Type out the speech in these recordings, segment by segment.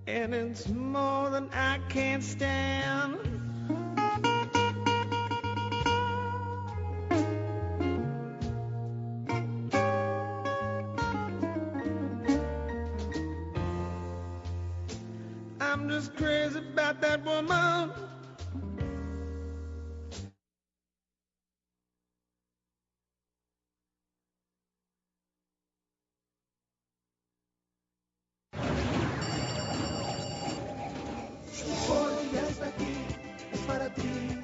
And it's more than I can stand. I'm just crazy about that woman. Porque está aquí, es para ti,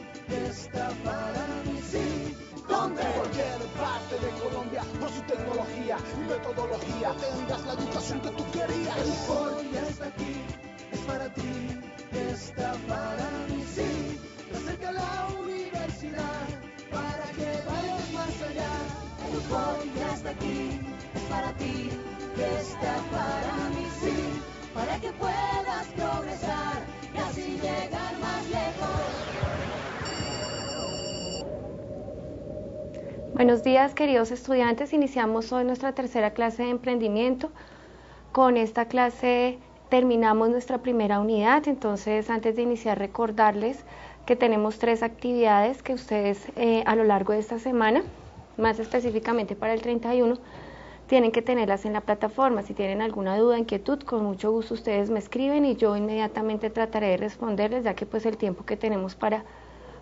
está para mí, sí. ¿Dónde? Cualquier parte de Colombia, por su tecnología y metodología, tendrás la educación que tú querías. Porque está aquí, es para ti, está para mí, sí. Te acerca a la universidad para que vayas más allá. Porque está aquí, es para ti, está para mí, sí. Para que puedas progresar y así llegar más lejos. Buenos días, queridos estudiantes. Iniciamos hoy nuestra tercera clase de emprendimiento. Con esta clase terminamos nuestra primera unidad, entonces antes de iniciar recordarles que tenemos 3 actividades que ustedes a lo largo de esta semana, más específicamente para el 31, tienen que tenerlas en la plataforma. Si tienen alguna duda, inquietud, con mucho gusto ustedes me escriben y yo inmediatamente trataré de responderles, ya que pues el tiempo que tenemos para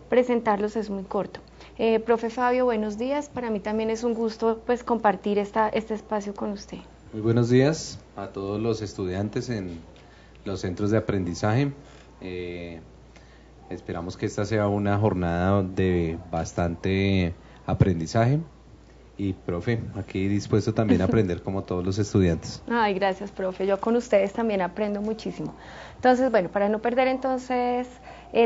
presentarlos es muy corto. Profe Fabio, buenos días. Para mí también es un gusto pues compartir este espacio con usted. Muy buenos días a todos los estudiantes en los centros de aprendizaje. Esperamos que esta sea una jornada de bastante aprendizaje. Y profe, aquí dispuesto también a aprender como todos los estudiantes. Ay, gracias, profe. Yo con ustedes también aprendo muchísimo. Entonces, bueno, para no perder entonces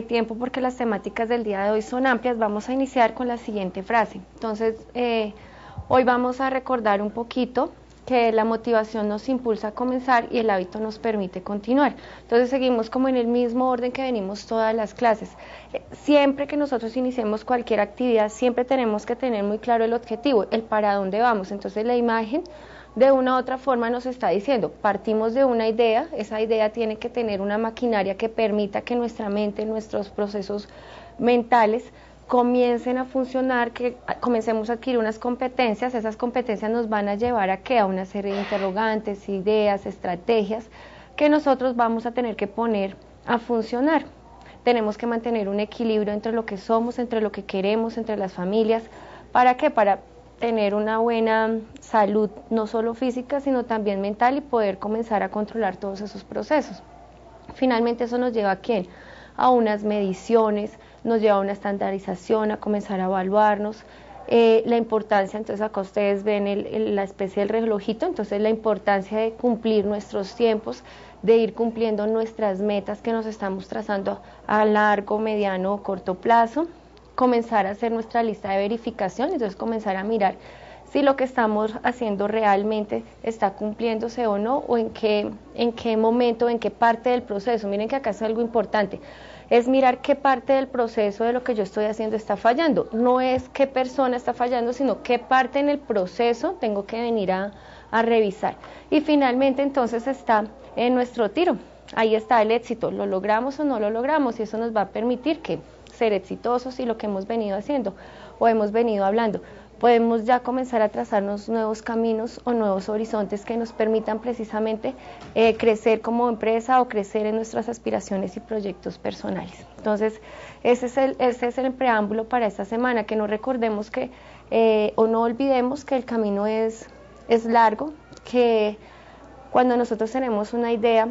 tiempo, porque las temáticas del día de hoy son amplias, vamos a iniciar con la siguiente frase. Entonces, hoy vamos a recordar un poquito que la motivación nos impulsa a comenzar y el hábito nos permite continuar. Entonces seguimos como en el mismo orden que venimos todas las clases. Siempre que nosotros iniciemos cualquier actividad, siempre tenemos que tener muy claro el objetivo, el para dónde vamos. Entonces la imagen de una u otra forma nos está diciendo, partimos de una idea, esa idea tiene que tener una maquinaria que permita que nuestra mente, nuestros procesos mentales comiencen a funcionar, que comencemos a adquirir unas competencias. Esas competencias nos van a llevar a ¿qué? A una serie de interrogantes, ideas, estrategias que nosotros vamos a tener que poner a funcionar. Tenemos que mantener un equilibrio entre lo que somos, entre lo que queremos, entre las familias. ¿Para qué? Para tener una buena salud, no solo física, sino también mental, y poder comenzar a controlar todos esos procesos. Finalmente eso nos lleva ¿a quién? A unas mediciones, nos lleva a una estandarización, a comenzar a evaluarnos, la importancia, entonces acá ustedes ven la especie del relojito, entonces la importancia de cumplir nuestros tiempos, de ir cumpliendo nuestras metas que nos estamos trazando a largo, mediano o corto plazo, comenzar a hacer nuestra lista de verificación, entonces comenzar a mirar si lo que estamos haciendo realmente está cumpliéndose o no, o en qué momento, en qué parte del proceso. Miren que acá es algo importante, es mirar qué parte del proceso de lo que yo estoy haciendo está fallando. No es qué persona está fallando, sino qué parte en el proceso tengo que venir a revisar. Y finalmente entonces está en nuestro tiro, ahí está el éxito, lo logramos o no lo logramos, y eso nos va a permitir que ser exitosos y lo que hemos venido haciendo o hemos venido hablando. Podemos ya comenzar a trazarnos nuevos caminos o nuevos horizontes que nos permitan precisamente crecer como empresa o crecer en nuestras aspiraciones y proyectos personales. Entonces, ese es el preámbulo para esta semana, que no recordemos que, o no olvidemos que el camino es largo, que cuando nosotros tenemos una idea,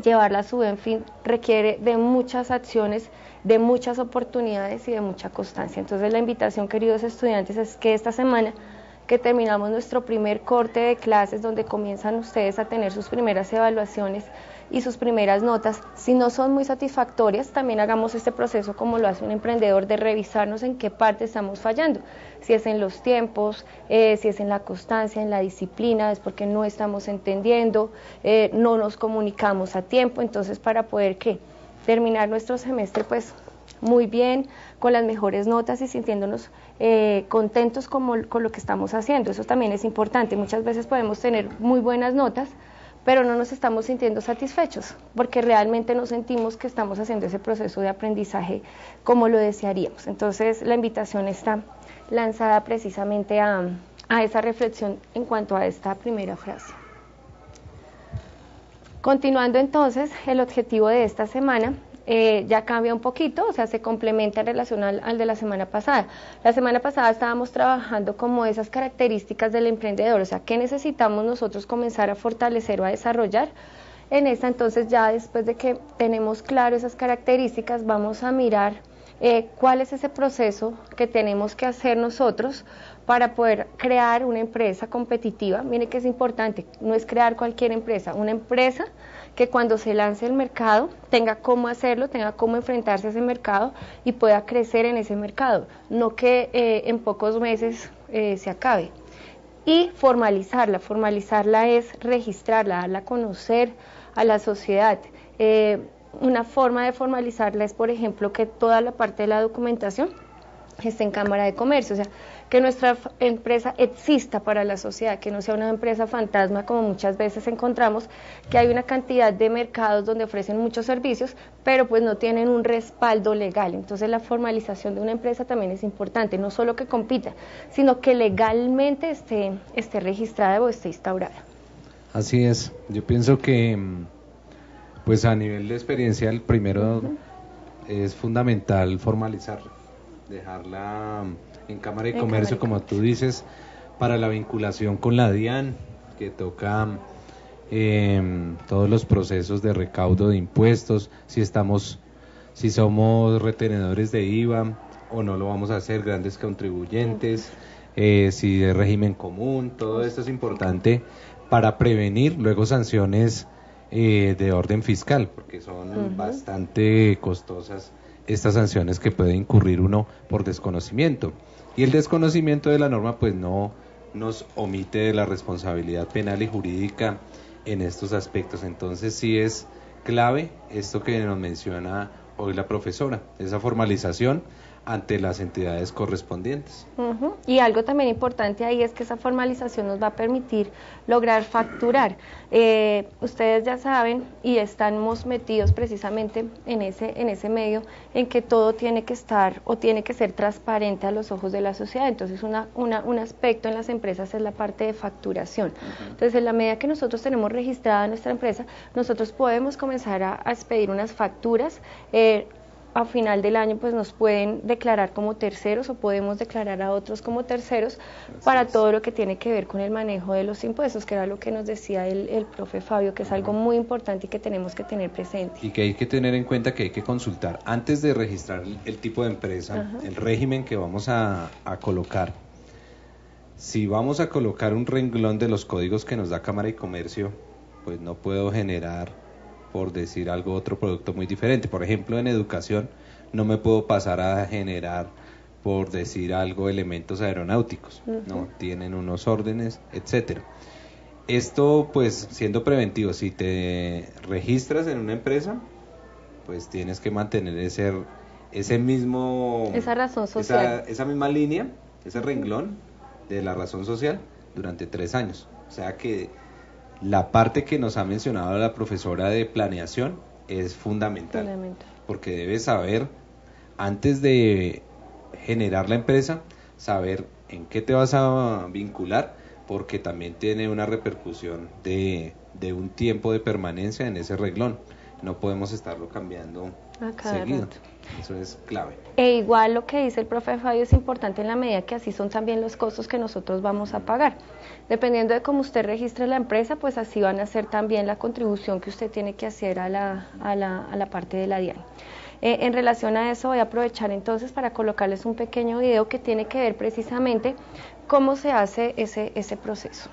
llevarla a su buen fin requiere de muchas acciones, de muchas oportunidades y de mucha constancia. Entonces la invitación, queridos estudiantes, es que esta semana que terminamos nuestro primer corte de clases, donde comienzan ustedes a tener sus primeras evaluaciones y sus primeras notas, si no son muy satisfactorias, también hagamos este proceso como lo hace un emprendedor, de revisarnos en qué parte estamos fallando, si es en los tiempos, si es en la constancia, en la disciplina, es porque no estamos entendiendo, no nos comunicamos a tiempo. Entonces, para poder terminar nuestro semestre pues muy bien, con las mejores notas y sintiéndonos contentos con lo que estamos haciendo. Eso también es importante. Muchas veces podemos tener muy buenas notas, pero no nos estamos sintiendo satisfechos, porque realmente no sentimos que estamos haciendo ese proceso de aprendizaje como lo desearíamos. Entonces, la invitación está lanzada precisamente a esa reflexión en cuanto a esta primera frase. Continuando entonces, el objetivo de esta semana ya cambia un poquito, o sea, se complementa en relación al de la semana pasada. La semana pasada estábamos trabajando como esas características del emprendedor, o sea, qué necesitamos nosotros comenzar a fortalecer o a desarrollar. En esta entonces, ya después de que tenemos claro esas características, vamos a mirar cuál es ese proceso que tenemos que hacer nosotros para poder crear una empresa competitiva. Mire que es importante, no es crear cualquier empresa, una empresa que cuando se lance al mercado tenga cómo hacerlo, tenga cómo enfrentarse a ese mercado y pueda crecer en ese mercado, no que en pocos meses se acabe. Y formalizarla es registrarla, darla a conocer a la sociedad. Una forma de formalizarla es, por ejemplo, que toda la parte de la documentación esté en Cámara de Comercio, o sea, que nuestra empresa exista para la sociedad, que no sea una empresa fantasma como muchas veces encontramos, que hay una cantidad de mercados donde ofrecen muchos servicios, pero pues no tienen un respaldo legal. Entonces la formalización de una empresa también es importante, no solo que compita, sino que legalmente esté registrada o esté instaurada. Así es, yo pienso que pues a nivel de experiencia el primero es fundamental formalizarla, dejarla en Cámara de Comercio, como tú dices, para la vinculación con la DIAN, que toca todos los procesos de recaudo de impuestos, si somos retenedores de IVA o no lo vamos a hacer, grandes contribuyentes, si de régimen común, todo esto es importante para prevenir luego sanciones de orden fiscal, porque son bastante costosas estas sanciones que puede incurrir uno por desconocimiento. Y el desconocimiento de la norma pues no nos omite de la responsabilidad penal y jurídica en estos aspectos. Entonces sí es clave esto que nos menciona hoy la profesora, esa formalización ante las entidades correspondientes. Y algo también importante ahí es que esa formalización nos va a permitir lograr facturar. Ustedes ya saben y estamos metidos precisamente en ese medio en que todo tiene que estar o tiene que ser transparente a los ojos de la sociedad. Entonces un aspecto en las empresas es la parte de facturación. Entonces en la medida que nosotros tenemos registrada nuestra empresa, nosotros podemos comenzar a expedir unas facturas. A final del año pues nos pueden declarar como terceros o podemos declarar a otros como terceros para todo lo que tiene que ver con el manejo de los impuestos, que era lo que nos decía el profe Fabio, que es algo muy importante y que tenemos que tener presente. Y que hay que tener en cuenta que hay que consultar antes de registrar el tipo de empresa, el régimen que vamos a colocar. Si vamos a colocar un renglón de los códigos que nos da Cámara de Comercio, pues no puedo generar, por decir algo, otro producto muy diferente. Por ejemplo, en educación no me puedo pasar a generar, por decir algo, elementos aeronáuticos, no tienen unos órdenes, etcétera. Esto pues siendo preventivo, si te registras en una empresa, pues tienes que mantener esa razón social, esa misma línea, ese renglón de la razón social durante 3 años. O sea que la parte que nos ha mencionado la profesora de planeación es fundamental, porque debes saber, antes de generar la empresa, saber en qué te vas a vincular, porque también tiene una repercusión de un tiempo de permanencia en ese renglón. No podemos estarlo cambiando seguido. Eso es clave. E igual lo que dice el profe Fabio es importante en la medida que así son también los costos que nosotros vamos a pagar. Dependiendo de cómo usted registre la empresa, pues así van a ser también la contribución que usted tiene que hacer a la parte de la DIAN. En relación a eso voy a aprovechar entonces para colocarles un pequeño video que tiene que ver precisamente cómo se hace ese proceso.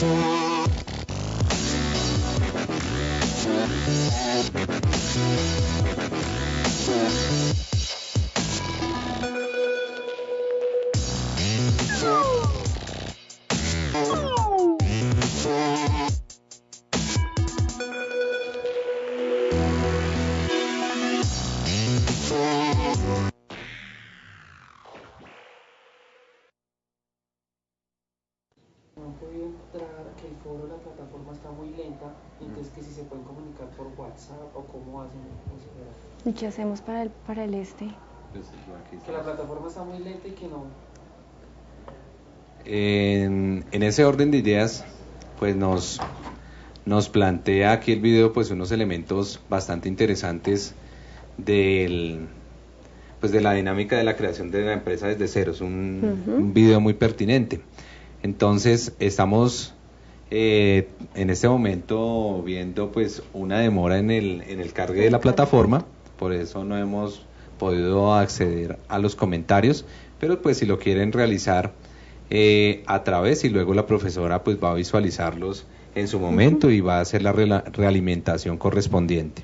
No han podido entrar, que el foro, la plataforma está muy lenta, entonces que si se pueden comunicar por WhatsApp o cómo hacen, señora. ¿Y qué hacemos para el este? Que la plataforma está muy lenta y que no. En ese orden de ideas, pues nos plantea aquí el video pues unos elementos bastante interesantes pues de la dinámica de la creación de la empresa desde cero. Es un video muy pertinente. Entonces estamos en este momento viendo pues una demora en el cargue de la plataforma, por eso no hemos podido acceder a los comentarios, pero pues si lo quieren realizar a través, y luego la profesora pues va a visualizarlos en su momento y va a hacer la realimentación correspondiente.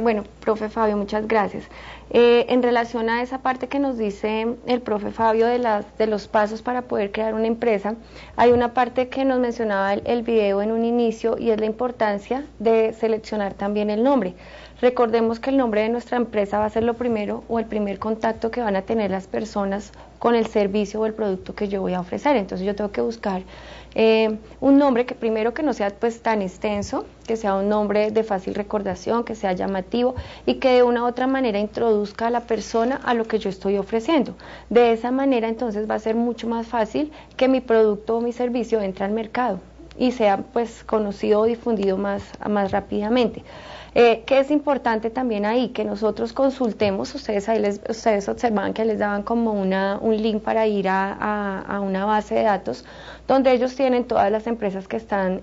Bueno, profe Fabio, muchas gracias. En relación a esa parte que nos dice el profe Fabio de los pasos para poder crear una empresa, hay una parte que nos mencionaba el video en un inicio, y es la importancia de seleccionar también el nombre. Recordemos que el nombre de nuestra empresa va a ser lo primero, o el primer contacto que van a tener las personas con el servicio o el producto que yo voy a ofrecer. Entonces yo tengo que buscar un nombre que primero que no sea pues tan extenso, que sea un nombre de fácil recordación, que sea llamativo y que de una u otra manera introduzca a la persona a lo que yo estoy ofreciendo. De esa manera entonces va a ser mucho más fácil que mi producto o mi servicio entre al mercado y sea pues conocido o difundido más rápidamente. Que es importante también ahí que nosotros consultemos, ustedes observaban que les daban como un link para ir a una base de datos donde ellos tienen todas las empresas que están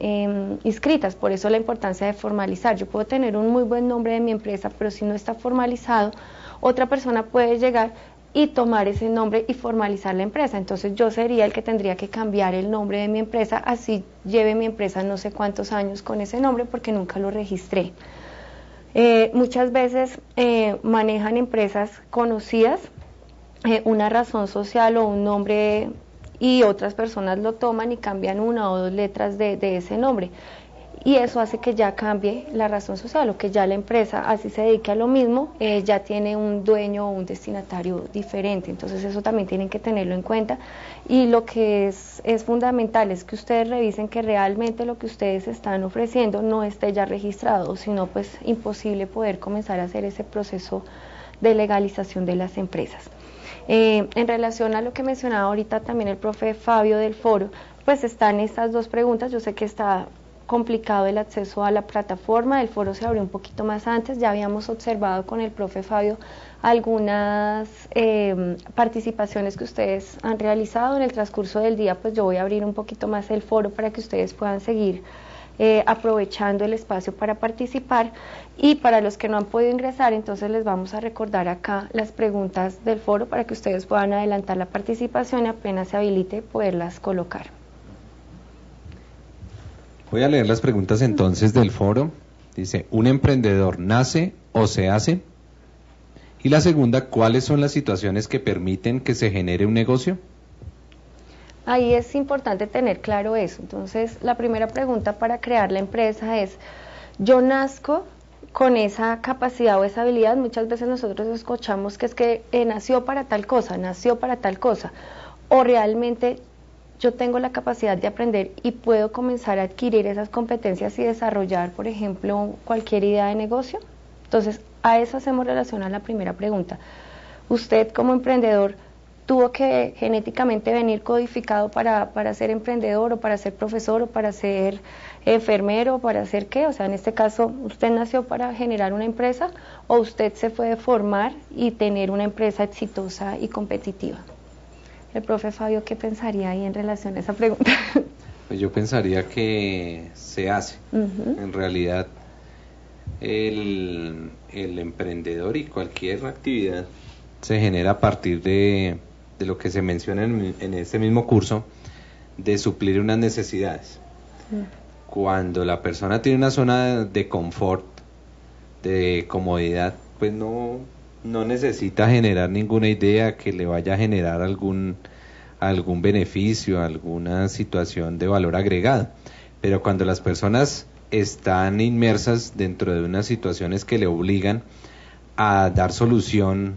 inscritas. Por eso la importancia de formalizar. Yo puedo tener un muy buen nombre de mi empresa, pero si no está formalizado, otra persona puede llegar y tomar ese nombre y formalizar la empresa. Entonces yo sería el que tendría que cambiar el nombre de mi empresa, así lleve mi empresa no sé cuántos años con ese nombre porque nunca lo registré. Muchas veces manejan empresas conocidas una razón social o un nombre, y otras personas lo toman y cambian una o dos letras de ese nombre, y eso hace que ya cambie la razón social, o que ya la empresa, así se dedique a lo mismo, ya tiene un dueño o un destinatario diferente. Entonces eso también tienen que tenerlo en cuenta, y lo que es fundamental es que ustedes revisen que realmente lo que ustedes están ofreciendo no esté ya registrado, sino pues imposible poder comenzar a hacer ese proceso de legalización de las empresas. En relación a lo que mencionaba ahorita también el profe Fabio del foro, pues están estas dos preguntas. Yo sé que está complicado el acceso a la plataforma, el foro se abrió un poquito más antes, ya habíamos observado con el profe Fabio algunas participaciones que ustedes han realizado en el transcurso del día. Pues yo voy a abrir un poquito más el foro para que ustedes puedan seguir aprovechando el espacio para participar, y para los que no han podido ingresar, entonces les vamos a recordar acá las preguntas del foro para que ustedes puedan adelantar la participación y apenas se habilite poderlas colocar. Voy a leer las preguntas entonces del foro. Dice, ¿un emprendedor nace o se hace? Y la segunda, ¿cuáles son las situaciones que permiten que se genere un negocio? Ahí es importante tener claro eso. Entonces, la primera pregunta para crear la empresa es, ¿yo nazco con esa capacidad o esa habilidad? Muchas veces nosotros escuchamos que es que nació para tal cosa, o realmente yo tengo la capacidad de aprender y puedo comenzar a adquirir esas competencias y desarrollar, por ejemplo, cualquier idea de negocio. Entonces, a eso hacemos relación a la primera pregunta. Usted como emprendedor tuvo que genéticamente venir codificado para ser emprendedor, o para ser profesor, o para ser enfermero, o para hacer qué. O sea, en este caso, ¿usted nació para generar una empresa, o usted se puede formar y tener una empresa exitosa y competitiva? El profe Fabio, ¿qué pensaría ahí en relación a esa pregunta? Pues yo pensaría que se hace. En realidad, el emprendedor y cualquier actividad se genera a partir de lo que se menciona en este mismo curso, de suplir unas necesidades. Cuando la persona tiene una zona de confort, de comodidad, pues no necesita generar ninguna idea que le vaya a generar algún beneficio, alguna situación de valor agregado. Pero cuando las personas están inmersas dentro de unas situaciones que le obligan a dar solución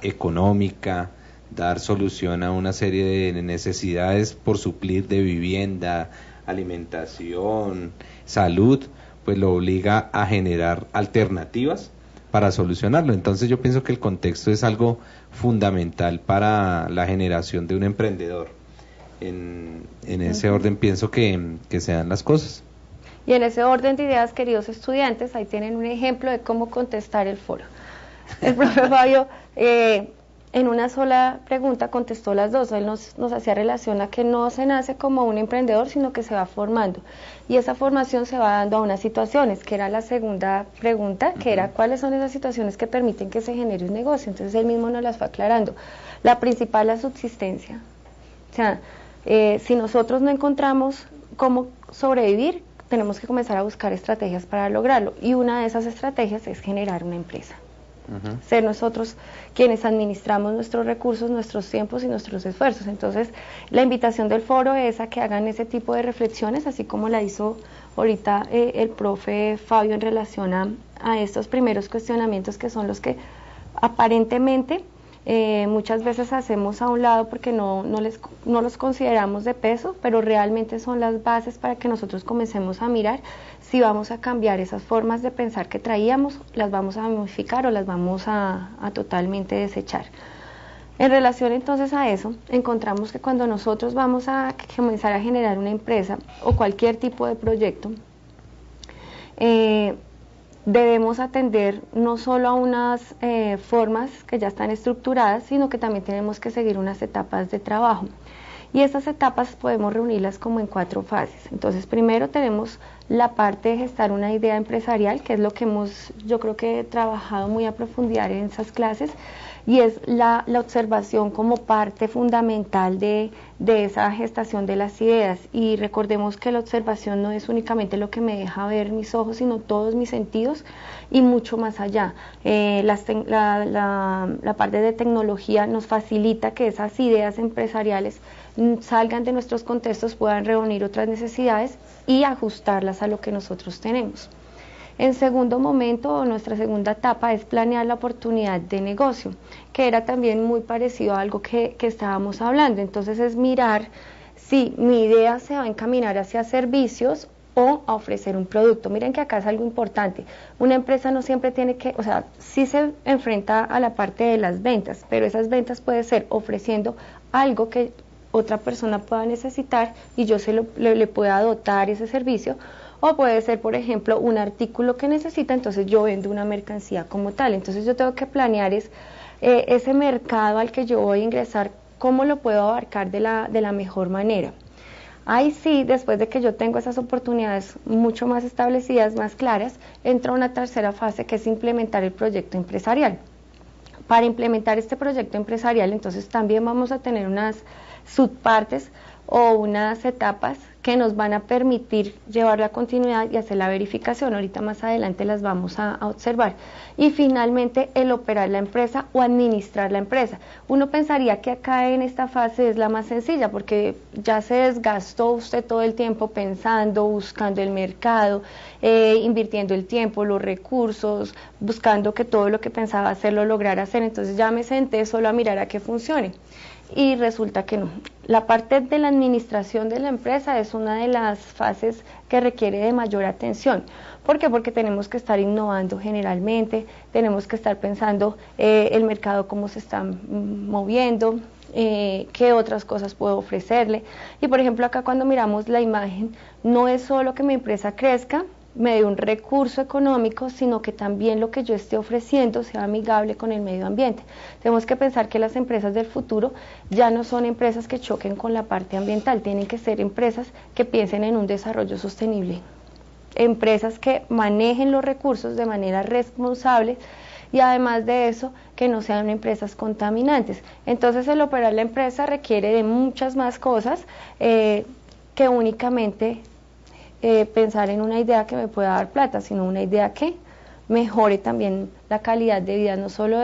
económica, dar solución a una serie de necesidades por suplir de vivienda, alimentación, salud, pues lo obliga a generar alternativas para solucionarlo. Entonces yo pienso que el contexto es algo fundamental para la generación de un emprendedor. En ese orden pienso que se dan las cosas. Y en ese orden de ideas, queridos estudiantes, ahí tienen un ejemplo de cómo contestar el foro. El profe Fabio en una sola pregunta contestó las dos. Él nos hacía relación a que no se nace como un emprendedor, sino que se va formando. Y esa formación se va dando a unas situaciones, que era la segunda pregunta, que era cuáles son esas situaciones que permiten que se genere un negocio. Entonces él mismo nos las fue aclarando. La principal, la subsistencia. O sea, si nosotros no encontramos cómo sobrevivir, tenemos que comenzar a buscar estrategias para lograrlo. Y una de esas estrategias es generar una empresa. Ser nosotros quienes administramos nuestros recursos, nuestros tiempos y nuestros esfuerzos. Entonces, la invitación del foro es a que hagan ese tipo de reflexiones, así como la hizo ahorita el profe Fabio en relación a estos primeros cuestionamientos, que son los que aparentemente muchas veces hacemos a un lado porque no los consideramos de peso, pero realmente son las bases para que nosotros comencemos a mirar si vamos a cambiar esas formas de pensar que traíamos, las vamos a modificar o las vamos a totalmente desechar. En relación entonces a eso, encontramos que cuando nosotros vamos a comenzar a generar una empresa o cualquier tipo de proyecto, debemos atender no solo a unas formas que ya están estructuradas, sino que también tenemos que seguir unas etapas de trabajo. Y estas etapas podemos reunirlas como en 4 fases. Entonces, primero tenemos la parte de gestar una idea empresarial, que es lo que yo creo que he trabajado muy a profundidad en esas clases, y es la observación como parte fundamental de esa gestación de las ideas. Y recordemos que la observación no es únicamente lo que me deja ver mis ojos, sino todos mis sentidos y mucho más allá. La parte de tecnología nos facilita que esas ideas empresariales salgan de nuestros contextos, puedan reunir otras necesidades y ajustarlas a lo que nosotros tenemos. En segundo momento, nuestra segunda etapa es planear la oportunidad de negocio, que era también muy parecido a algo que estábamos hablando. Entonces es mirar si mi idea se va a encaminar hacia servicios o a ofrecer un producto. Miren que acá es algo importante. Una empresa no siempre tiene que, o sea, sí se enfrenta a la parte de las ventas, pero esas ventas puede ser ofreciendo algo que otra persona pueda necesitar y yo le pueda dotar ese servicio, o puede ser, por ejemplo, un artículo que necesita, entonces yo vendo una mercancía como tal. Entonces yo tengo que planear ese mercado al que yo voy a ingresar, cómo lo puedo abarcar de la mejor manera. Ahí sí, después de que yo tengo esas oportunidades mucho más establecidas, más claras, entra una tercera fase, que es implementar el proyecto empresarial. Para implementar este proyecto empresarial, entonces también vamos a tener unas subpartes o unas etapas que nos van a permitir llevar la continuidad y hacer la verificación. Ahorita más adelante las vamos a observar. Y finalmente el operar la empresa o administrar la empresa. Uno pensaría que acá en esta fase es la más sencilla, porque ya se desgastó usted todo el tiempo pensando, buscando el mercado, invirtiendo el tiempo, los recursos, buscando que todo lo que pensaba hacer lo lograra hacer. Entonces ya me senté solo a mirar a que funcione. Y resulta que no. La parte de la administración de la empresa es una de las fases que requiere de mayor atención. ¿Por qué? Porque tenemos que estar innovando generalmente, tenemos que estar pensando el mercado cómo se está moviendo, qué otras cosas puedo ofrecerle. Y por ejemplo acá cuando miramos la imagen, no es solo que mi empresa crezca, me dé un recurso económico, sino que también lo que yo esté ofreciendo sea amigable con el medio ambiente. Tenemos que pensar que las empresas del futuro ya no son empresas que choquen con la parte ambiental, tienen que ser empresas que piensen en un desarrollo sostenible, empresas que manejen los recursos de manera responsable y además de eso, que no sean empresas contaminantes. Entonces el operar la empresa requiere de muchas más cosas que únicamente pensar en una idea que me pueda dar plata, sino una idea que mejore también la calidad de vida, no solo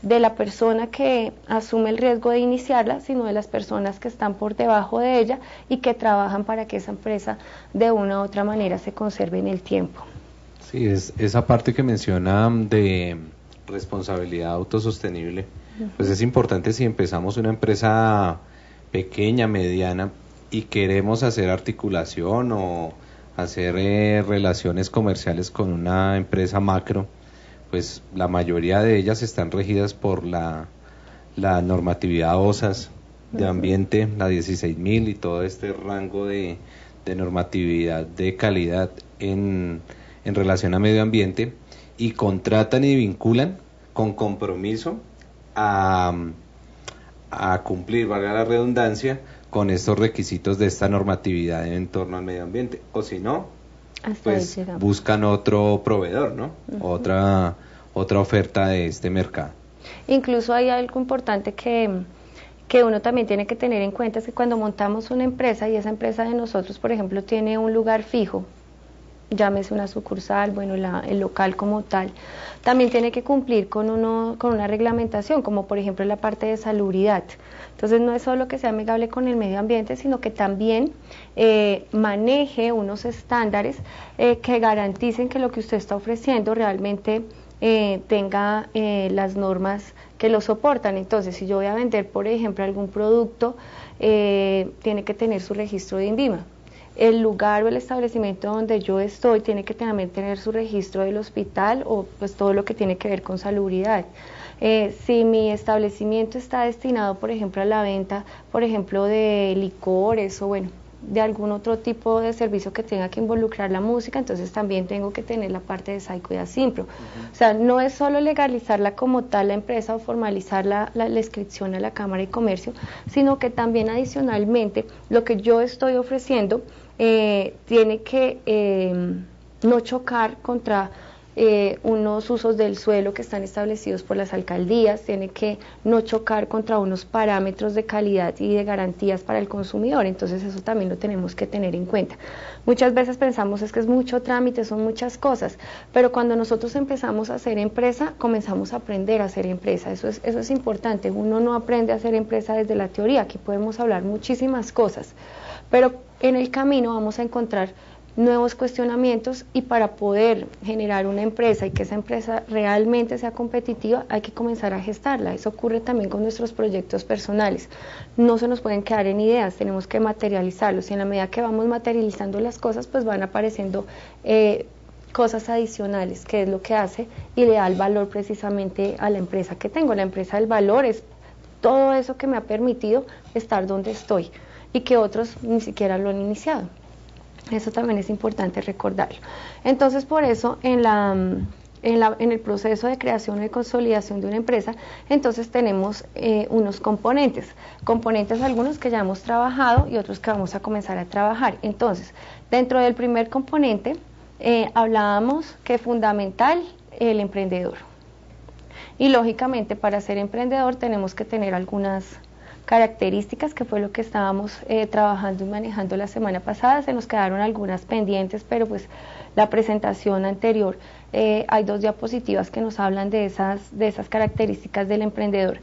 de la persona que asume el riesgo de iniciarla, sino de las personas que están por debajo de ella y que trabajan para que esa empresa de una u otra manera se conserve en el tiempo. Sí, es esa parte que menciona de responsabilidad autosostenible, pues es importante si empezamos una empresa pequeña, mediana, y queremos hacer articulación o hacer relaciones comerciales con una empresa macro, pues la mayoría de ellas están regidas por la normatividad OSAS de ambiente, la 16.000 y todo este rango de normatividad de calidad en relación a medio ambiente, y contratan y vinculan con compromiso a cumplir, valga la redundancia, con estos requisitos de esta normatividad en torno al medio ambiente, o si no, pues buscan otro proveedor, ¿no? Otra oferta de este mercado. Incluso hay algo importante que uno también tiene que tener en cuenta, es que cuando montamos una empresa y esa empresa de nosotros, por ejemplo, tiene un lugar fijo, llámese una sucursal, bueno, el local como tal, también tiene que cumplir con una reglamentación, como por ejemplo la parte de salubridad. Entonces no es solo que sea amigable con el medio ambiente, sino que también maneje unos estándares que garanticen que lo que usted está ofreciendo realmente tenga las normas que lo soportan. Entonces, si yo voy a vender, por ejemplo, algún producto, tiene que tener su registro de INVIMA. El lugar o el establecimiento donde yo estoy tiene que también tener su registro del hospital o pues todo lo que tiene que ver con salubridad. Si mi establecimiento está destinado, por ejemplo, a la venta, por ejemplo, de licores o bueno, de algún otro tipo de servicio que tenga que involucrar la música, entonces también tengo que tener la parte de SAICO y ASIMPRO. O sea, no es solo legalizarla como tal la empresa o formalizar la inscripción a la Cámara de Comercio, sino que también adicionalmente lo que yo estoy ofreciendo tiene que no chocar contra unos usos del suelo que están establecidos por las alcaldías, tiene que no chocar contra unos parámetros de calidad y de garantías para el consumidor, entonces eso también lo tenemos que tener en cuenta. Muchas veces pensamos es que es mucho trámite, son muchas cosas, pero cuando nosotros empezamos a hacer empresa, comenzamos a aprender a hacer empresa, eso es importante, uno no aprende a hacer empresa desde la teoría, aquí podemos hablar muchísimas cosas, pero en el camino vamos a encontrar nuevos cuestionamientos y para poder generar una empresa y que esa empresa realmente sea competitiva hay que comenzar a gestarla. Eso ocurre también con nuestros proyectos personales. No se nos pueden quedar en ideas, tenemos que materializarlos y en la medida que vamos materializando las cosas pues van apareciendo cosas adicionales, que es lo que hace y le da el valor precisamente a la empresa que tengo. La empresa del valor es todo eso que me ha permitido estar donde estoy y que otros ni siquiera lo han iniciado. Eso también es importante recordarlo. Entonces, por eso, en el proceso de creación y de consolidación de una empresa, entonces tenemos unos componentes algunos que ya hemos trabajado y otros que vamos a comenzar a trabajar. Entonces, dentro del primer componente, hablábamos que es fundamental el emprendedor. Y lógicamente, para ser emprendedor tenemos que tener algunas características, que fue lo que estábamos trabajando y manejando la semana pasada. Se nos quedaron algunas pendientes, pero pues la presentación anterior hay 2 diapositivas que nos hablan de esas características del emprendedor.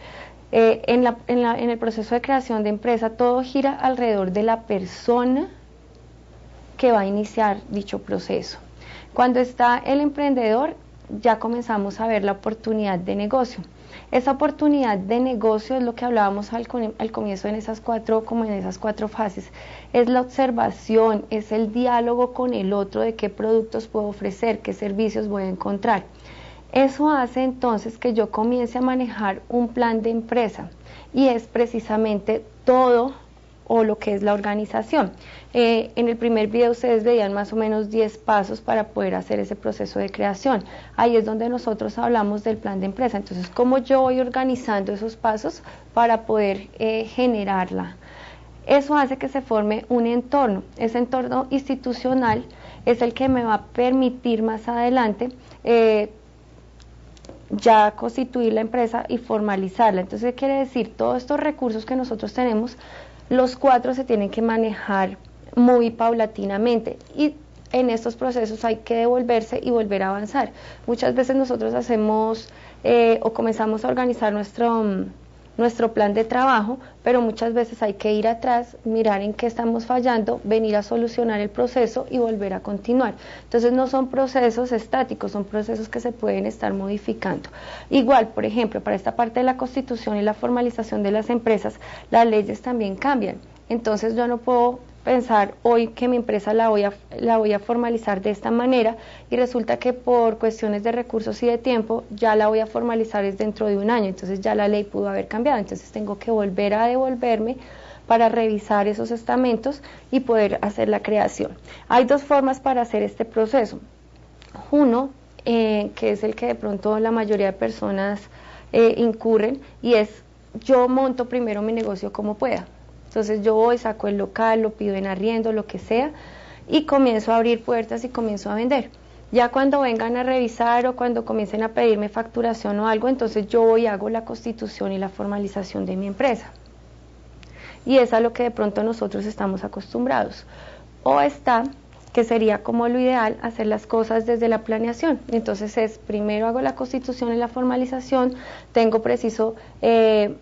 En el proceso de creación de empresa todo gira alrededor de la persona que va a iniciar dicho proceso. Cuando está el emprendedor ya comenzamos a ver la oportunidad de negocio. Esa oportunidad de negocio es lo que hablábamos al comienzo en esas 4 fases, es la observación, es el diálogo con el otro de qué productos puedo ofrecer, qué servicios voy a encontrar. Eso hace entonces que yo comience a manejar un plan de empresa y es precisamente todo o lo que es la organización. En el primer video ustedes veían más o menos 10 pasos para poder hacer ese proceso de creación. Ahí es donde nosotros hablamos del plan de empresa. Entonces, ¿cómo yo voy organizando esos pasos para poder generarla? Eso hace que se forme un entorno. Ese entorno institucional es el que me va a permitir más adelante ya constituir la empresa y formalizarla. Entonces, ¿qué quiere decir? Todos estos recursos que nosotros tenemos, los 4 se tienen que manejar muy paulatinamente y en estos procesos hay que devolverse y volver a avanzar. Muchas veces nosotros hacemos o comenzamos a organizar nuestro plan de trabajo, pero muchas veces hay que ir atrás, mirar en qué estamos fallando, venir a solucionar el proceso y volver a continuar. Entonces no son procesos estáticos, son procesos que se pueden estar modificando. Igual, por ejemplo, para esta parte de la constitución y la formalización de las empresas, las leyes también cambian. Entonces yo no puedo pensar hoy que mi empresa la voy a formalizar de esta manera y resulta que por cuestiones de recursos y de tiempo ya la voy a formalizar es dentro de un año, entonces ya la ley pudo haber cambiado, entonces tengo que volver a devolverme para revisar esos estamentos y poder hacer la creación. Hay 2 formas para hacer este proceso. Uno, que es el que de pronto la mayoría de personas incurren, y es yo monto primero mi negocio como pueda. Entonces yo voy, saco el local, lo pido en arriendo, lo que sea, y comienzo a abrir puertas y comienzo a vender. Ya cuando vengan a revisar o cuando comiencen a pedirme facturación o algo, entonces yo voy y hago la constitución y la formalización de mi empresa. Y es a lo que de pronto nosotros estamos acostumbrados. O está, que sería como lo ideal, hacer las cosas desde la planeación. Entonces es, primero hago la constitución y la formalización, tengo preciso,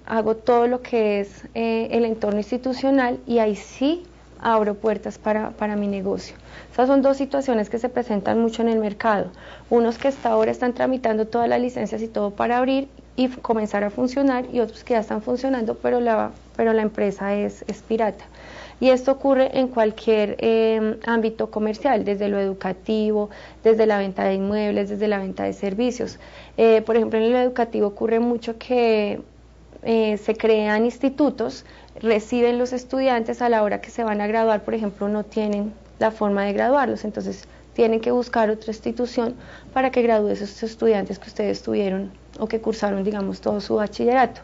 hago todo lo que es el entorno institucional y ahí sí abro puertas para mi negocio. Esas son 2 situaciones que se presentan mucho en el mercado. Unos que hasta ahora están tramitando todas las licencias y todo para abrir y comenzar a funcionar, y otros que ya están funcionando, pero la empresa es pirata. Y esto ocurre en cualquier ámbito comercial, desde lo educativo, desde la venta de inmuebles, desde la venta de servicios. Por ejemplo, en lo educativo ocurre mucho que se crean institutos, reciben los estudiantes a la hora que se van a graduar, por ejemplo, no tienen la forma de graduarlos, entonces tienen que buscar otra institución para que gradúe esos estudiantes que ustedes tuvieron o que cursaron, digamos, todo su bachillerato.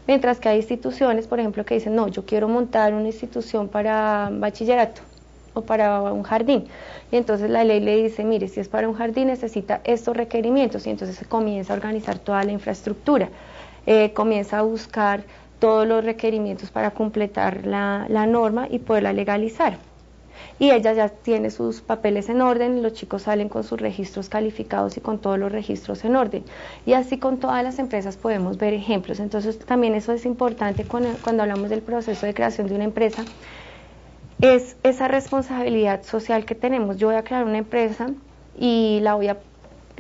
Mientras que hay instituciones, por ejemplo, que dicen, no, yo quiero montar una institución para bachillerato o para un jardín. Y entonces la ley le dice, mire, si es para un jardín necesita estos requerimientos, y entonces se comienza a organizar toda la infraestructura, comienza a buscar todos los requerimientos para completar la norma y poderla legalizar. Y ella ya tiene sus papeles en orden, los chicos salen con sus registros calificados y con todos los registros en orden. Y así con todas las empresas podemos ver ejemplos. Entonces también eso es importante cuando hablamos del proceso de creación de una empresa, es esa responsabilidad social que tenemos. Yo voy a crear una empresa y la voy a,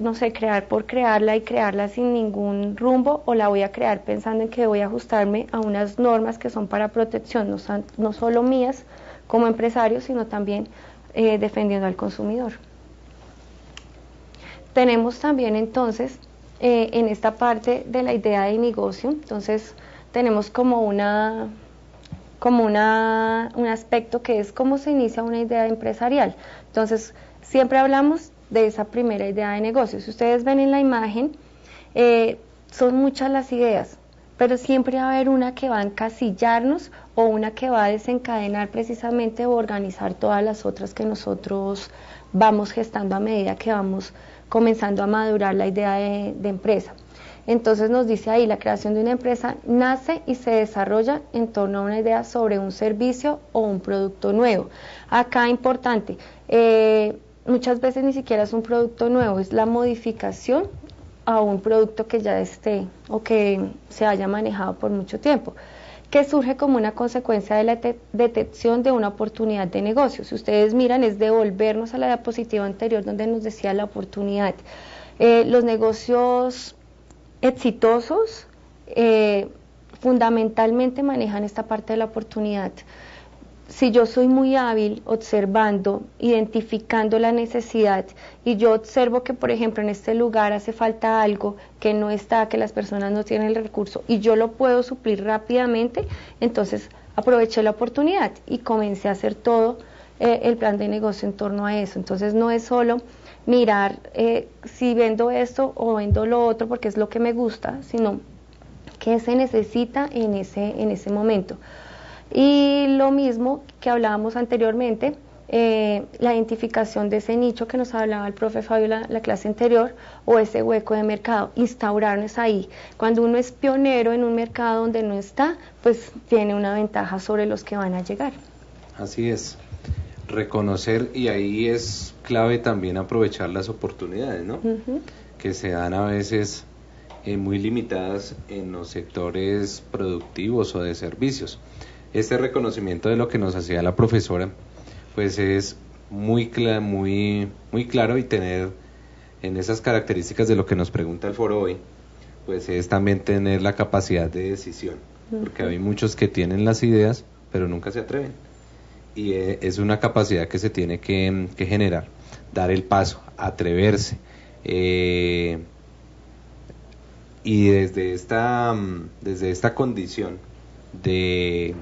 no sé, crear por crearla y crearla sin ningún rumbo, o la voy a crear pensando en que voy a ajustarme a unas normas que son para protección, no solo mías, como empresario, sino también defendiendo al consumidor. Tenemos también entonces en esta parte de la idea de negocio, entonces tenemos como un aspecto que es cómo se inicia una idea empresarial. Entonces siempre hablamos de esa primera idea de negocio. Si ustedes ven en la imagen, son muchas las ideas, pero siempre va a haber una que va a encasillarnos o una que va a desencadenar precisamente o organizar todas las otras que nosotros vamos gestando a medida que vamos comenzando a madurar la idea de empresa. Entonces nos dice ahí, la creación de una empresa nace y se desarrolla en torno a una idea sobre un servicio o un producto nuevo. Acá importante, muchas veces ni siquiera es un producto nuevo, es la modificación a un producto que ya esté o que se haya manejado por mucho tiempo, que surge como una consecuencia de la detección de una oportunidad de negocio. Si ustedes miran, es devolvernos a la diapositiva anterior donde nos decía la oportunidad. Los negocios exitosos fundamentalmente manejan esta parte de la oportunidad. Si yo soy muy hábil observando, identificando la necesidad, y yo observo que, por ejemplo, en este lugar hace falta algo que no está, que las personas no tienen el recurso, y yo lo puedo suplir rápidamente, entonces aproveché la oportunidad y comencé a hacer todo el plan de negocio en torno a eso. Entonces no es solo mirar si vendo esto o vendo lo otro porque es lo que me gusta, sino qué se necesita en ese momento. Y lo mismo que hablábamos anteriormente, la identificación de ese nicho que nos hablaba el profe Fabio la clase anterior, o ese hueco de mercado, instaurarnos ahí. Cuando uno es pionero en un mercado donde no está, pues tiene una ventaja sobre los que van a llegar. Así es, reconocer, y ahí es clave también aprovechar las oportunidades, ¿no? Que se dan a veces muy limitadas en los sectores productivos o de servicios. Este reconocimiento de lo que nos hacía la profesora, pues es muy claro, y tener en esas características de lo que nos pregunta el foro hoy, pues es también tener la capacidad de decisión, porque hay muchos que tienen las ideas, pero nunca se atreven, y es una capacidad que se tiene que generar, dar el paso, atreverse, y desde esta condición de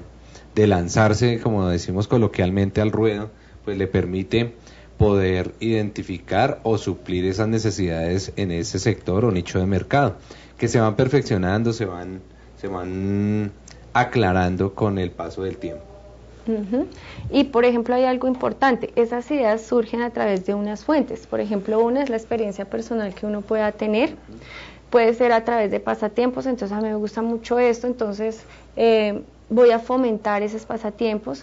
lanzarse, como decimos coloquialmente, al ruedo, pues le permite poder identificar o suplir esas necesidades en ese sector o nicho de mercado, que se van perfeccionando, se van aclarando con el paso del tiempo. Y por ejemplo hay algo importante, esas ideas surgen a través de unas fuentes. Por ejemplo, una es la experiencia personal que uno pueda tener, puede ser a través de pasatiempos. Entonces a mí me gusta mucho esto, entonces voy a fomentar esos pasatiempos.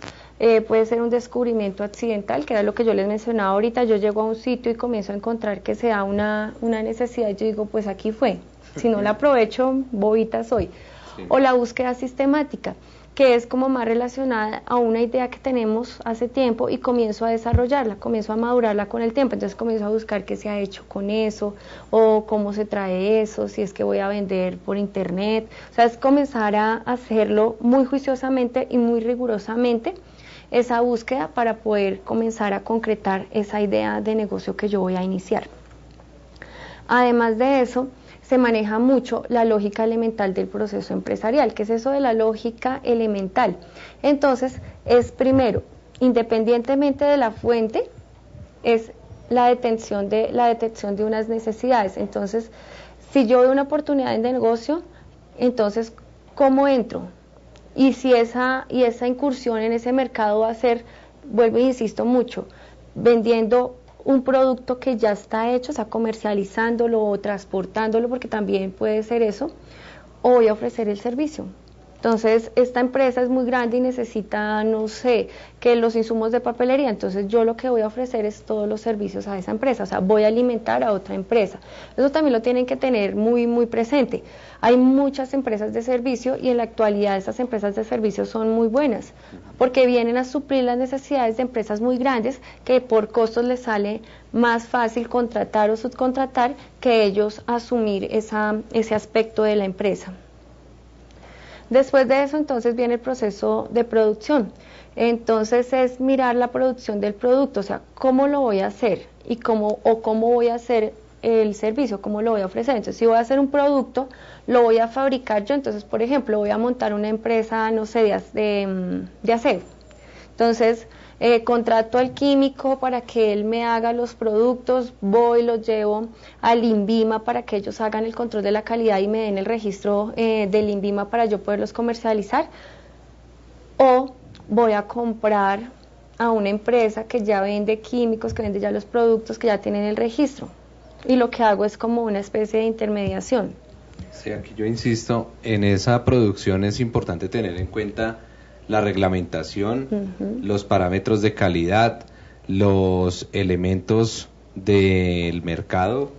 Puede ser un descubrimiento accidental, que era lo que yo les mencionaba ahorita. Yo llego a un sitio y comienzo a encontrar que se da una necesidad, y yo digo, pues aquí fue, si no la aprovecho, bobita soy. Sí. O la búsqueda sistemática, que es como más relacionada a una idea que tenemos hace tiempo y comienzo a desarrollarla, comienzo a madurarla con el tiempo. Entonces comienzo a buscar qué se ha hecho con eso, o cómo se trae eso, si es que voy a vender por internet. O sea, es comenzar a hacerlo muy juiciosamente y muy rigurosamente, esa búsqueda, para poder comenzar a concretar esa idea de negocio que yo voy a iniciar. Además de eso, se maneja mucho la lógica elemental del proceso empresarial. ¿Qué es eso de la lógica elemental? Entonces, es primero, independientemente de la fuente, es la detección de unas necesidades. Entonces, si yo veo una oportunidad de negocio, entonces, ¿cómo entro? Y si esa incursión en ese mercado va a ser, vuelvo e insisto mucho, vendiendo un producto que ya está hecho, o sea, comercializándolo o transportándolo, porque también puede ser eso, o voy a ofrecer el servicio. Entonces, esta empresa es muy grande y necesita, no sé, que los insumos de papelería, entonces yo lo que voy a ofrecer es todos los servicios a esa empresa, o sea, voy a alimentar a otra empresa. Eso también lo tienen que tener muy, muy presente. Hay muchas empresas de servicio, y en la actualidad esas empresas de servicio son muy buenas, porque vienen a suplir las necesidades de empresas muy grandes, que por costos les sale más fácil contratar o subcontratar que ellos asumir ese aspecto de la empresa. Después de eso, entonces, viene el proceso de producción. Entonces es mirar la producción del producto, o sea, cómo lo voy a hacer y cómo voy a hacer el servicio, cómo lo voy a ofrecer. Entonces, si voy a hacer un producto, lo voy a fabricar yo. Entonces, por ejemplo, voy a montar una empresa, no sé, de aseo. Entonces, contrato al químico para que él me haga los productos, voy, los llevo al INVIMA para que ellos hagan el control de la calidad y me den el registro del INVIMA para yo poderlos comercializar, o voy a comprar a una empresa que ya vende químicos, que vende ya los productos, que ya tienen el registro, y lo que hago es como una especie de intermediación. Sí, aquí yo insisto, en esa producción es importante tener en cuenta la reglamentación, los parámetros de calidad, los elementos del mercado,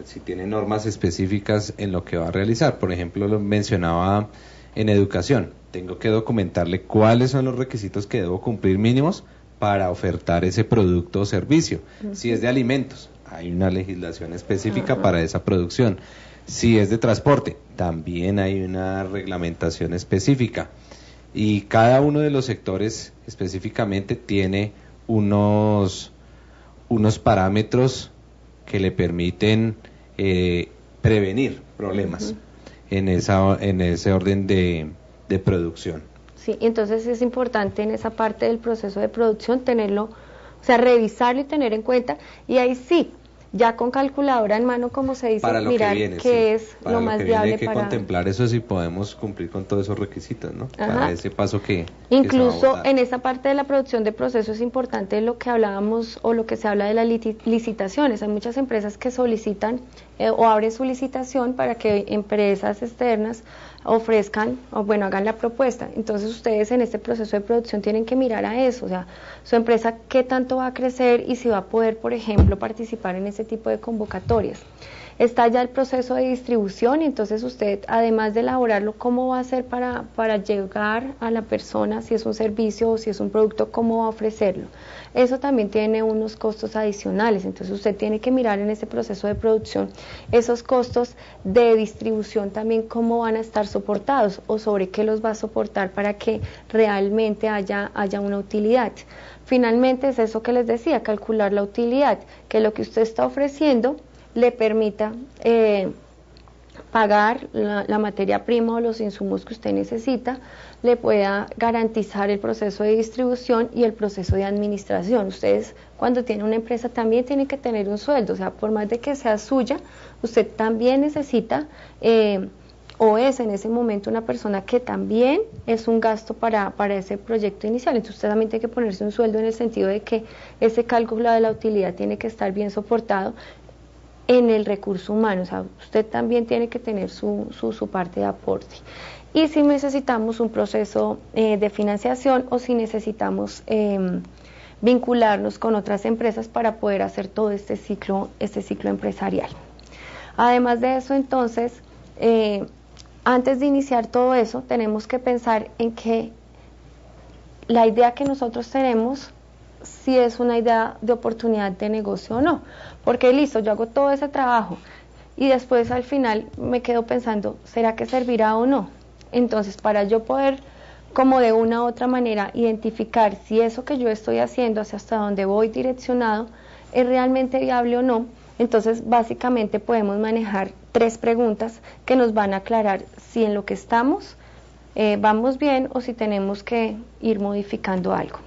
si tiene normas específicas en lo que va a realizar. Por ejemplo, lo mencionaba en educación, tengo que documentarle cuáles son los requisitos que debo cumplir mínimos para ofertar ese producto o servicio. Si es de alimentos, hay una legislación específica para esa producción. Si es de transporte, también hay una reglamentación específica. Y cada uno de los sectores específicamente tiene unos parámetros que le permiten prevenir problemas en ese orden de producción. Sí, entonces es importante en esa parte del proceso de producción tenerlo, o sea, revisarlo y tener en cuenta. Y ahí sí, ya con calculadora en mano, como se dice, para lo mirar que viene, qué sí. es para lo más que viable viene hay que para... contemplar eso si podemos cumplir con todos esos requisitos, ¿no? Ajá. Para ese paso que Incluso se va a abordar. en esa parte de la producción de procesos es importante lo que hablábamos o lo que se habla de las licitaciones. Hay muchas empresas que solicitan o abren su licitación para que empresas externas ofrezcan o bueno, hagan la propuesta. Entonces ustedes en este proceso de producción tienen que mirar a eso, o sea, su empresa qué tanto va a crecer y si va a poder, por ejemplo, participar en ese tipo de convocatorias. Está ya el proceso de distribución y entonces usted, además de elaborarlo, ¿cómo va a hacer para llegar a la persona, si es un servicio o si es un producto, cómo va a ofrecerlo? Eso también tiene unos costos adicionales, entonces usted tiene que mirar en ese proceso de producción esos costos de distribución también, cómo van a estar soportados o sobre qué los va a soportar para que realmente haya una utilidad. Finalmente es eso que les decía, calcular la utilidad, que lo que usted está ofreciendo le permita pagar la materia prima o los insumos que usted necesita, le pueda garantizar el proceso de distribución y el proceso de administración. Ustedes cuando tienen una empresa también tienen que tener un sueldo, o sea, por más de que sea suya, usted también necesita o es en ese momento una persona que también es un gasto para ese proyecto inicial. Entonces usted también tiene que ponerse un sueldo en el sentido de que ese cálculo de la utilidad tiene que estar bien soportado en el recurso humano, o sea, usted también tiene que tener su parte de aporte. Y si necesitamos un proceso de financiación o si necesitamos vincularnos con otras empresas para poder hacer todo este ciclo empresarial. Además de eso, entonces, antes de iniciar todo eso, tenemos que pensar en que la idea que nosotros tenemos, si es una idea de oportunidad de negocio o no, porque listo, yo hago todo ese trabajo y después al final me quedo pensando, ¿será que servirá o no? Entonces, para yo poder, como de una u otra manera, identificar si eso que yo estoy haciendo, hacia hasta dónde voy direccionado, es realmente viable o no, entonces básicamente podemos manejar 3 preguntas que nos van a aclarar si en lo que estamos vamos bien o si tenemos que ir modificando algo.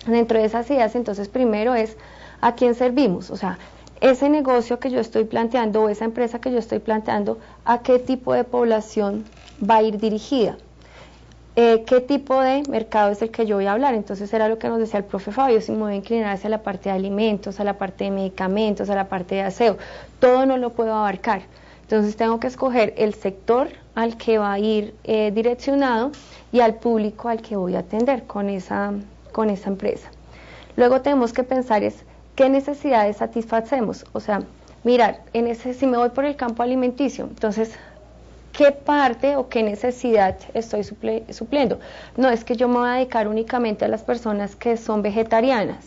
Dentro de esas ideas, entonces, primero es ¿a quién servimos? O sea, ese negocio que yo estoy planteando o esa empresa que yo estoy planteando, ¿a qué tipo de población va a ir dirigida? ¿Qué tipo de mercado es el que yo voy a hablar? Entonces era lo que nos decía el profe Fabio, si me voy a inclinar hacia la parte de alimentos, a la parte de medicamentos, a la parte de aseo, todo no lo puedo abarcar. Entonces tengo que escoger el sector al que va a ir direccionado y al público al que voy a atender con esa empresa. Luego tenemos que pensar es qué necesidades satisfacemos, o sea, mirar, si me voy por el campo alimenticio, entonces, ¿qué parte o qué necesidad estoy supliendo? No es que yo me voy a dedicar únicamente a las personas que son vegetarianas,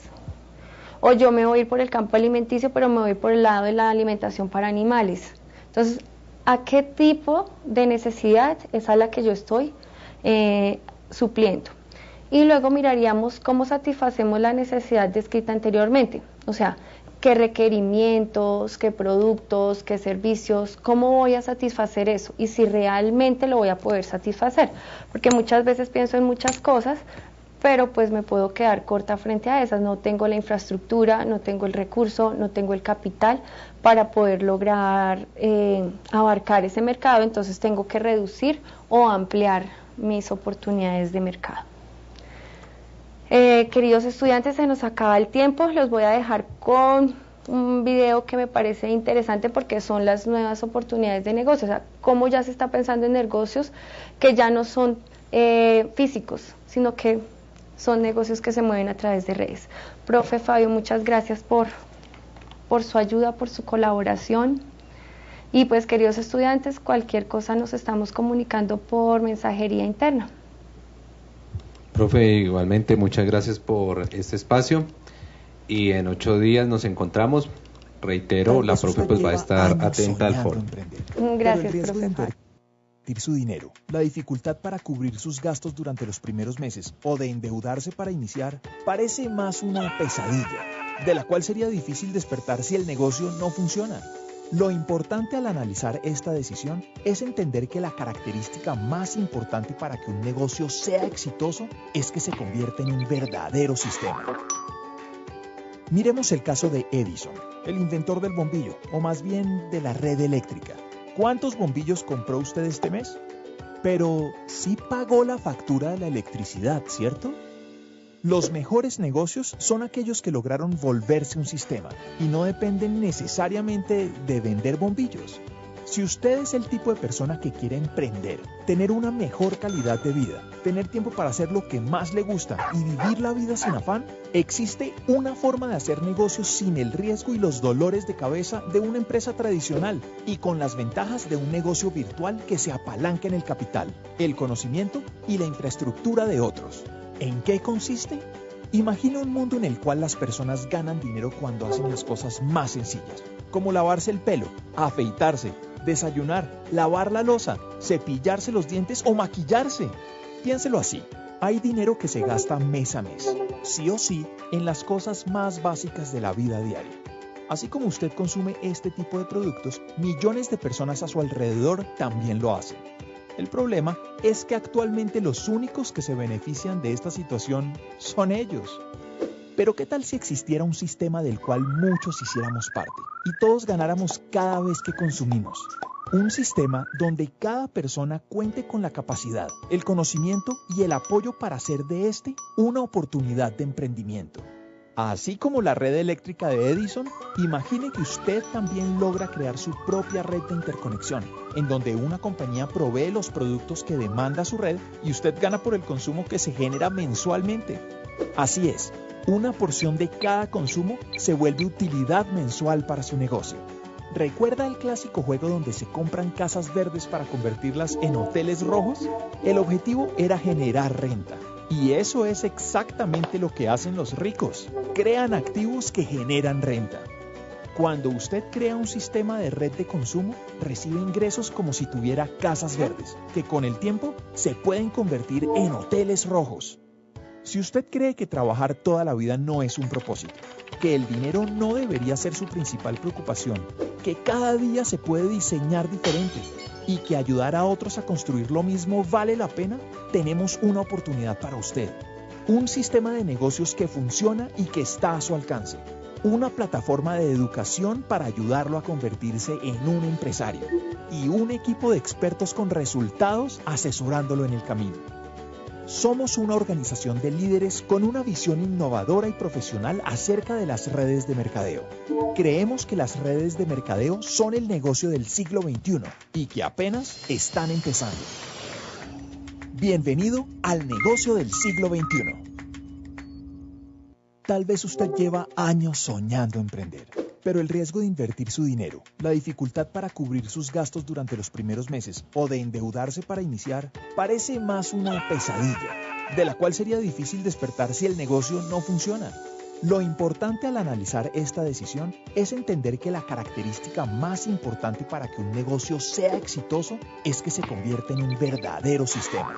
o yo me voy a ir por el campo alimenticio, pero me voy por el lado de la alimentación para animales. Entonces, ¿a qué tipo de necesidad es a la que yo estoy supliendo? Y luego miraríamos cómo satisfacemos la necesidad descrita anteriormente, o sea, qué requerimientos, qué productos, qué servicios, cómo voy a satisfacer eso y si realmente lo voy a poder satisfacer, porque muchas veces pienso en muchas cosas, pero pues me puedo quedar corta frente a esas, no tengo la infraestructura, no tengo el recurso, no tengo el capital para poder lograr abarcar ese mercado, entonces tengo que reducir o ampliar mis oportunidades de mercado. Queridos estudiantes, se nos acaba el tiempo, los voy a dejar con un video que me parece interesante porque son las nuevas oportunidades de negocio, o sea, cómo ya se está pensando en negocios que ya no son físicos, sino que son negocios que se mueven a través de redes. Profe Fabio, muchas gracias por su ayuda, por su colaboración. Y pues, queridos estudiantes, cualquier cosa nos estamos comunicando por mensajería interna. Profe, igualmente muchas gracias por este espacio y en 8 días nos encontramos. Reitero, la profe pues va a estar atenta al foro. Gracias, profe. Su dinero, la dificultad para cubrir sus gastos durante los primeros meses o de endeudarse para iniciar, parece más una pesadilla, de la cual sería difícil despertar si el negocio no funciona. Lo importante al analizar esta decisión es entender que la característica más importante para que un negocio sea exitoso es que se convierta en un verdadero sistema. Miremos el caso de Edison, el inventor del bombillo, o más bien de la red eléctrica. ¿Cuántos bombillos compró usted este mes? Pero sí pagó la factura de la electricidad, ¿cierto? Los mejores negocios son aquellos que lograron volverse un sistema y no dependen necesariamente de vender bombillos. Si usted es el tipo de persona que quiere emprender, tener una mejor calidad de vida, tener tiempo para hacer lo que más le gusta y vivir la vida sin afán, existe una forma de hacer negocios sin el riesgo y los dolores de cabeza de una empresa tradicional y con las ventajas de un negocio virtual que se apalanca en el capital, el conocimiento y la infraestructura de otros. ¿En qué consiste? Imagina un mundo en el cual las personas ganan dinero cuando hacen las cosas más sencillas, como lavarse el pelo, afeitarse, desayunar, lavar la loza, cepillarse los dientes o maquillarse. Piénselo así, hay dinero que se gasta mes a mes, sí o sí, en las cosas más básicas de la vida diaria. Así como usted consume este tipo de productos, millones de personas a su alrededor también lo hacen. El problema es que actualmente los únicos que se benefician de esta situación son ellos. Pero ¿qué tal si existiera un sistema del cual muchos hiciéramos parte y todos ganáramos cada vez que consumimos? Un sistema donde cada persona cuente con la capacidad, el conocimiento y el apoyo para hacer de este una oportunidad de emprendimiento. Así como la red eléctrica de Edison, imagine que usted también logra crear su propia red de interconexión, en donde una compañía provee los productos que demanda su red y usted gana por el consumo que se genera mensualmente. Así es, una porción de cada consumo se vuelve utilidad mensual para su negocio. ¿Recuerda el clásico juego donde se compran casas verdes para convertirlas en hoteles rojos? El objetivo era generar renta. Y eso es exactamente lo que hacen los ricos. Crean activos que generan renta. Cuando usted crea un sistema de red de consumo, recibe ingresos como si tuviera casas verdes, que con el tiempo se pueden convertir en hoteles rojos. Si usted cree que trabajar toda la vida no es un propósito, que el dinero no debería ser su principal preocupación, que cada día se puede diseñar diferente y que ayudar a otros a construir lo mismo vale la pena, tenemos una oportunidad para usted. Un sistema de negocios que funciona y que está a su alcance. Una plataforma de educación para ayudarlo a convertirse en un empresario. Y un equipo de expertos con resultados asesorándolo en el camino. Somos una organización de líderes con una visión innovadora y profesional acerca de las redes de mercadeo. Creemos que las redes de mercadeo son el negocio del siglo XXI y que apenas están empezando. Bienvenido al negocio del siglo XXI. Tal vez usted lleva años soñando emprender, pero el riesgo de invertir su dinero, la dificultad para cubrir sus gastos durante los primeros meses o de endeudarse para iniciar, parece más una pesadilla, de la cual sería difícil despertar si el negocio no funciona. Lo importante al analizar esta decisión es entender que la característica más importante para que un negocio sea exitoso es que se convierta en un verdadero sistema.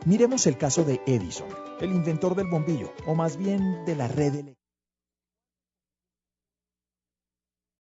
Miremos el caso de Edison, el inventor del bombillo, o más bien de la red eléctrica.